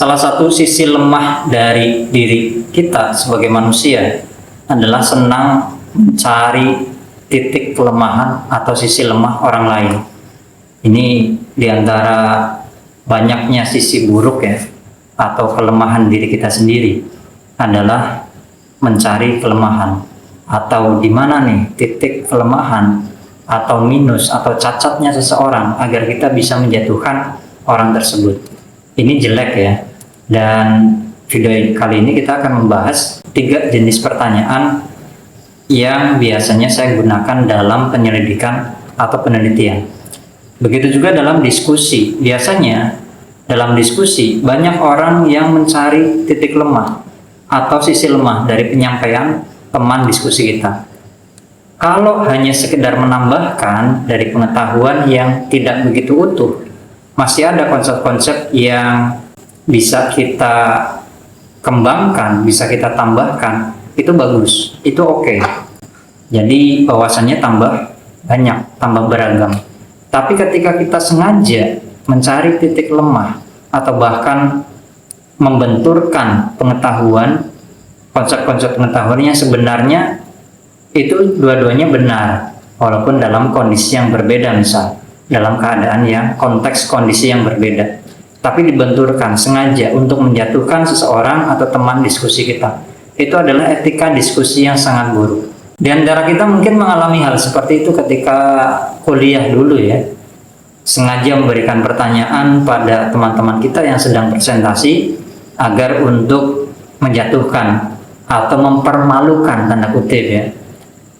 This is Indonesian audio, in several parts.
Salah satu sisi lemah dari diri kita sebagai manusia adalah senang mencari titik kelemahan atau sisi lemah orang lain. Ini diantara banyaknya sisi buruk ya, atau kelemahan diri kita sendiri adalah mencari kelemahan, atau di mana nih titik kelemahan atau minus atau cacatnya seseorang agar kita bisa menjatuhkan orang tersebut. Ini jelek ya. Dan video kali ini kita akan membahas 3 jenis pertanyaan yang biasanya saya gunakan dalam penyelidikan atau penelitian. Begitu juga dalam diskusi. Biasanya dalam diskusi banyak orang yang mencari titik lemah atau sisi lemah dari penyampaian teman diskusi kita. Kalau hanya sekedar menambahkan dari pengetahuan yang tidak begitu utuh, masih ada konsep-konsep yang bisa kita kembangkan, bisa kita tambahkan, itu bagus, itu oke. Jadi wawasannya tambah banyak, tambah beragam. Tapi ketika kita sengaja mencari titik lemah atau bahkan membenturkan pengetahuan, konsep-konsep pengetahuannya sebenarnya itu dua-duanya benar, walaupun dalam kondisi yang berbeda, misal dalam keadaan yang konteks kondisi yang berbeda, tapi dibenturkan sengaja untuk menjatuhkan seseorang atau teman diskusi kita. Itu adalah etika diskusi yang sangat buruk. Di antara kita mungkin mengalami hal seperti itu ketika kuliah dulu ya, sengaja memberikan pertanyaan pada teman-teman kita yang sedang presentasi agar untuk menjatuhkan atau mempermalukan tanda kutip ya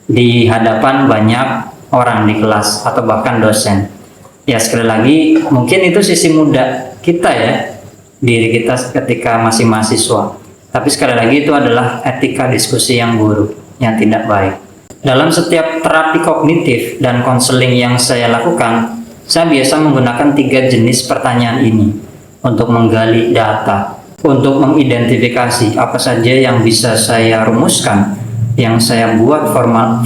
di hadapan banyak orang di kelas atau bahkan dosen. Ya sekali lagi mungkin itu sisi muda kita ya, diri kita ketika masih mahasiswa. Tapi sekali lagi itu adalah etika diskusi yang buruk, yang tidak baik. Dalam setiap terapi kognitif dan konseling yang saya lakukan, saya biasa menggunakan 3 jenis pertanyaan ini untuk menggali data, untuk mengidentifikasi apa saja yang bisa saya rumuskan, yang saya buat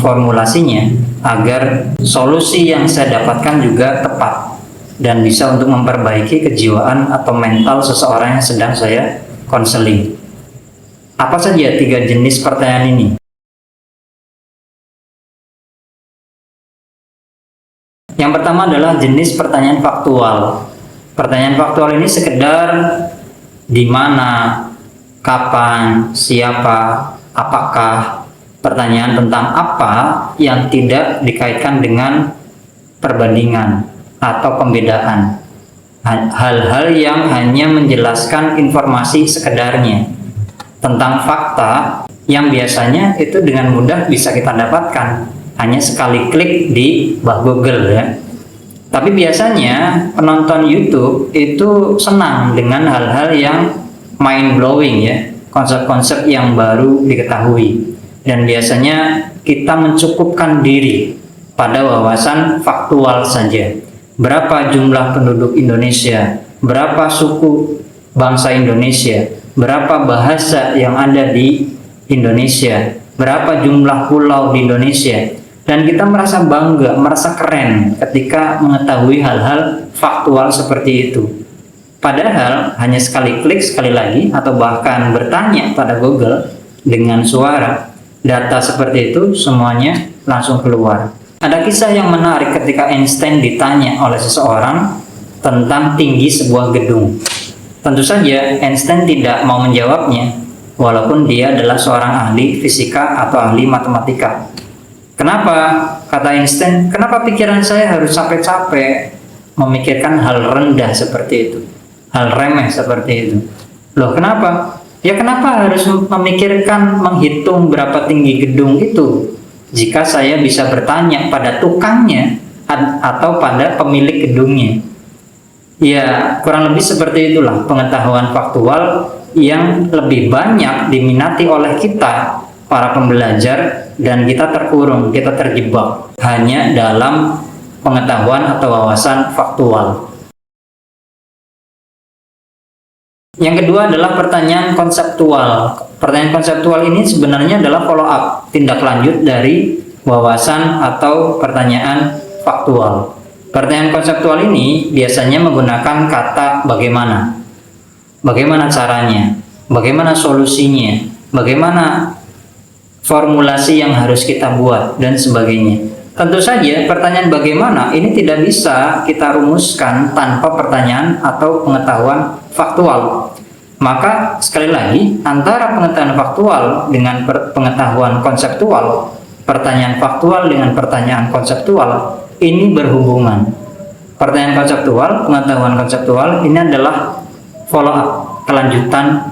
formulasinya agar solusi yang saya dapatkan juga tepat dan bisa untuk memperbaiki kejiwaan atau mental seseorang yang sedang saya konseling. Apa saja 3 jenis pertanyaan ini? Yang pertama adalah jenis pertanyaan faktual. Pertanyaan faktual ini sekedar di mana, kapan, siapa, apakah, pertanyaan tentang apa yang tidak dikaitkan dengan perbandingan atau pembedaan. Hal-hal yang hanya menjelaskan informasi sekedarnya tentang fakta yang biasanya itu dengan mudah bisa kita dapatkan hanya sekali klik di Google ya. Tapi biasanya penonton YouTube itu senang dengan hal-hal yang mind blowing ya, konsep-konsep yang baru diketahui. Dan biasanya kita mencukupkan diri pada wawasan faktual saja. Berapa jumlah penduduk Indonesia, berapa suku bangsa Indonesia, berapa bahasa yang ada di Indonesia, berapa jumlah pulau di Indonesia. Dan kita merasa bangga, merasa keren ketika mengetahui hal-hal faktual seperti itu. Padahal hanya sekali klik sekali lagi atau bahkan bertanya pada Google dengan suara, data seperti itu semuanya langsung keluar. Ada kisah yang menarik ketika Einstein ditanya oleh seseorang tentang tinggi sebuah gedung. Tentu saja Einstein tidak mau menjawabnya, walaupun dia adalah seorang ahli fisika atau ahli matematika. Kenapa? Kata Einstein, kenapa pikiran saya harus capek-capek memikirkan hal rendah seperti itu, hal remeh seperti itu? Loh kenapa? Ya kenapa harus memikirkan menghitung berapa tinggi gedung itu jika saya bisa bertanya pada tukangnya atau pada pemilik gedungnya? Ya kurang lebih seperti itulah pengetahuan faktual yang lebih banyak diminati oleh kita para pembelajar, dan kita terkurung, kita terjebak hanya dalam pengetahuan atau wawasan faktual. Yang kedua adalah pertanyaan konseptual. Pertanyaan konseptual ini sebenarnya adalah follow up, tindak lanjut dari wawasan atau pertanyaan faktual. Pertanyaan konseptual ini biasanya menggunakan kata bagaimana. bagaimana caranya, bagaimana solusinya, bagaimana formulasi yang harus kita buat, dan sebagainya. Tentu saja pertanyaan bagaimana ini tidak bisa kita rumuskan tanpa pertanyaan atau pengetahuan faktual. Maka sekali lagi, antara pengetahuan faktual dengan pengetahuan konseptual, pertanyaan faktual dengan pertanyaan konseptual ini berhubungan. Pertanyaan konseptual, pengetahuan konseptual ini adalah follow up, kelanjutan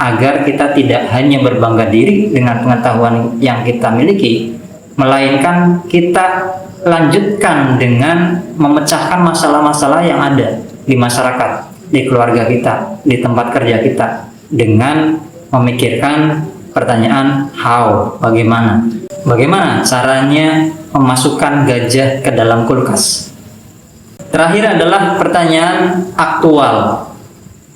agar kita tidak hanya berbangga diri dengan pengetahuan yang kita miliki, melainkan kita lanjutkan dengan memecahkan masalah-masalah yang ada di masyarakat, di keluarga kita, di tempat kerja kita, dengan memikirkan pertanyaan how, bagaimana caranya memasukkan gajah ke dalam kulkas. Terakhir adalah pertanyaan aktual,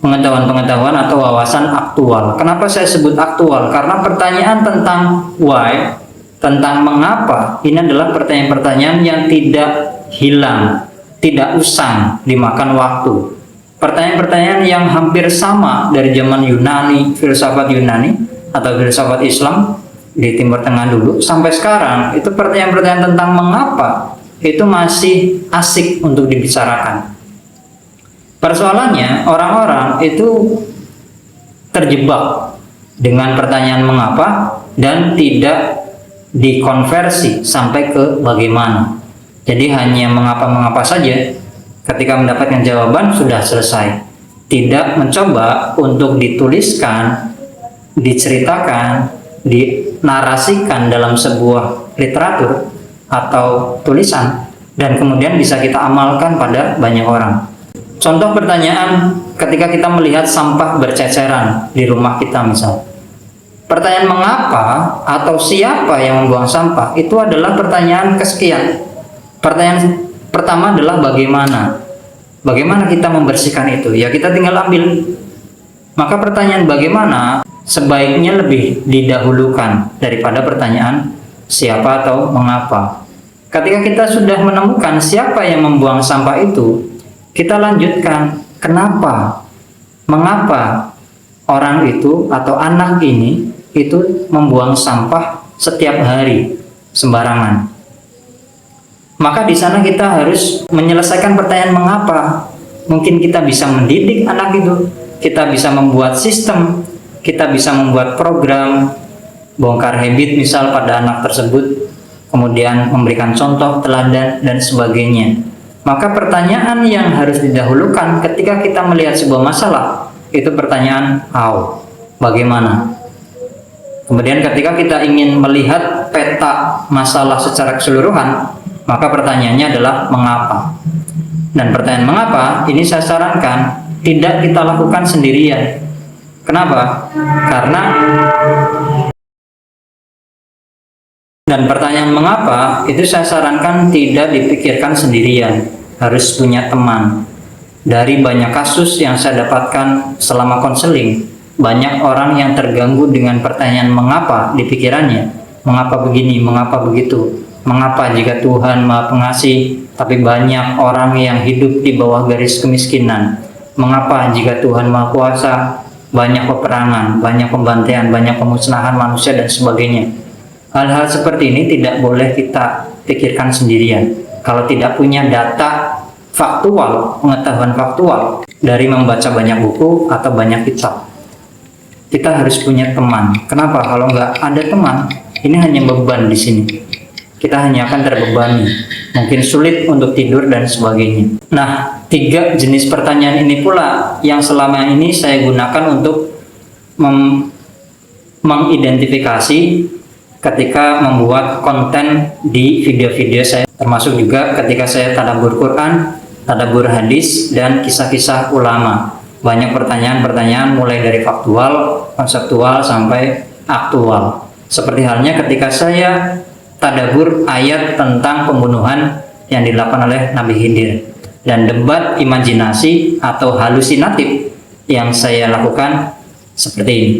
pengetahuan-pengetahuan atau wawasan aktual. Kenapa saya sebut aktual? Karena pertanyaan tentang why, tentang mengapa, ini adalah pertanyaan-pertanyaan yang tidak hilang, tidak usang dimakan waktu. Pertanyaan-pertanyaan yang hampir sama dari zaman Yunani, filsafat Yunani atau filsafat Islam di Timur Tengah dulu sampai sekarang, itu pertanyaan-pertanyaan tentang mengapa itu masih asik untuk dibicarakan. Persoalannya, orang-orang itu terjebak dengan pertanyaan mengapa dan tidak dikonversi sampai ke bagaimana. Jadi hanya mengapa-mengapa saja, ketika mendapatkan jawaban sudah selesai. Tidak mencoba untuk dituliskan, diceritakan, dinarasikan dalam sebuah literatur atau tulisan, dan kemudian bisa kita amalkan pada banyak orang. Contoh pertanyaan ketika kita melihat sampah berceceran di rumah kita misal. Pertanyaan mengapa atau siapa yang membuang sampah itu adalah pertanyaan kesekian. Pertanyaan pertama adalah bagaimana. Bagaimana kita membersihkan itu? Ya kita tinggal ambil. Maka pertanyaan bagaimana sebaiknya lebih didahulukan daripada pertanyaan siapa atau mengapa. Ketika kita sudah menemukan siapa yang membuang sampah itu, kita lanjutkan kenapa, mengapa orang itu atau anak ini itu membuang sampah setiap hari sembarangan. Maka di sana kita harus menyelesaikan pertanyaan mengapa. Mungkin kita bisa mendidik anak itu, kita bisa membuat sistem, kita bisa membuat program bongkar habit misal pada anak tersebut, kemudian memberikan contoh, teladan, dan sebagainya. Maka pertanyaan yang harus didahulukan ketika kita melihat sebuah masalah itu pertanyaan how, bagaimana. Kemudian ketika kita ingin melihat peta masalah secara keseluruhan, maka pertanyaannya adalah mengapa. Dan pertanyaan mengapa ini saya sarankan tidak kita lakukan sendirian. Kenapa? Karena dan pertanyaan mengapa itu saya sarankan tidak dipikirkan sendirian, harus punya teman. Dari banyak kasus yang saya dapatkan selama konseling, banyak orang yang terganggu dengan pertanyaan mengapa di pikirannya. Mengapa begini, mengapa begitu, mengapa jika Tuhan Maha Pengasih tapi banyak orang yang hidup di bawah garis kemiskinan, mengapa jika Tuhan Maha Kuasa banyak peperangan, banyak pembantaian, banyak pemusnahan manusia, dan sebagainya. Hal-hal seperti ini tidak boleh kita pikirkan sendirian. Kalau tidak punya data faktual, pengetahuan faktual dari membaca banyak buku atau banyak kitab, kita harus punya teman. Kenapa? Kalau nggak ada teman, ini hanya beban di sini. Kita hanya akan terbebani, mungkin sulit untuk tidur dan sebagainya. Nah, 3 jenis pertanyaan ini pula yang selama ini saya gunakan untuk mengidentifikasi ketika membuat konten di video-video saya, termasuk juga ketika saya tadabbur Quran, tadabbur hadis, dan kisah-kisah ulama. Banyak pertanyaan-pertanyaan mulai dari faktual, konseptual, sampai aktual. Seperti halnya ketika saya tadabbur ayat tentang pembunuhan yang dilakukan oleh Nabi Khidir, dan debat imajinasi atau halusinatif yang saya lakukan seperti ini.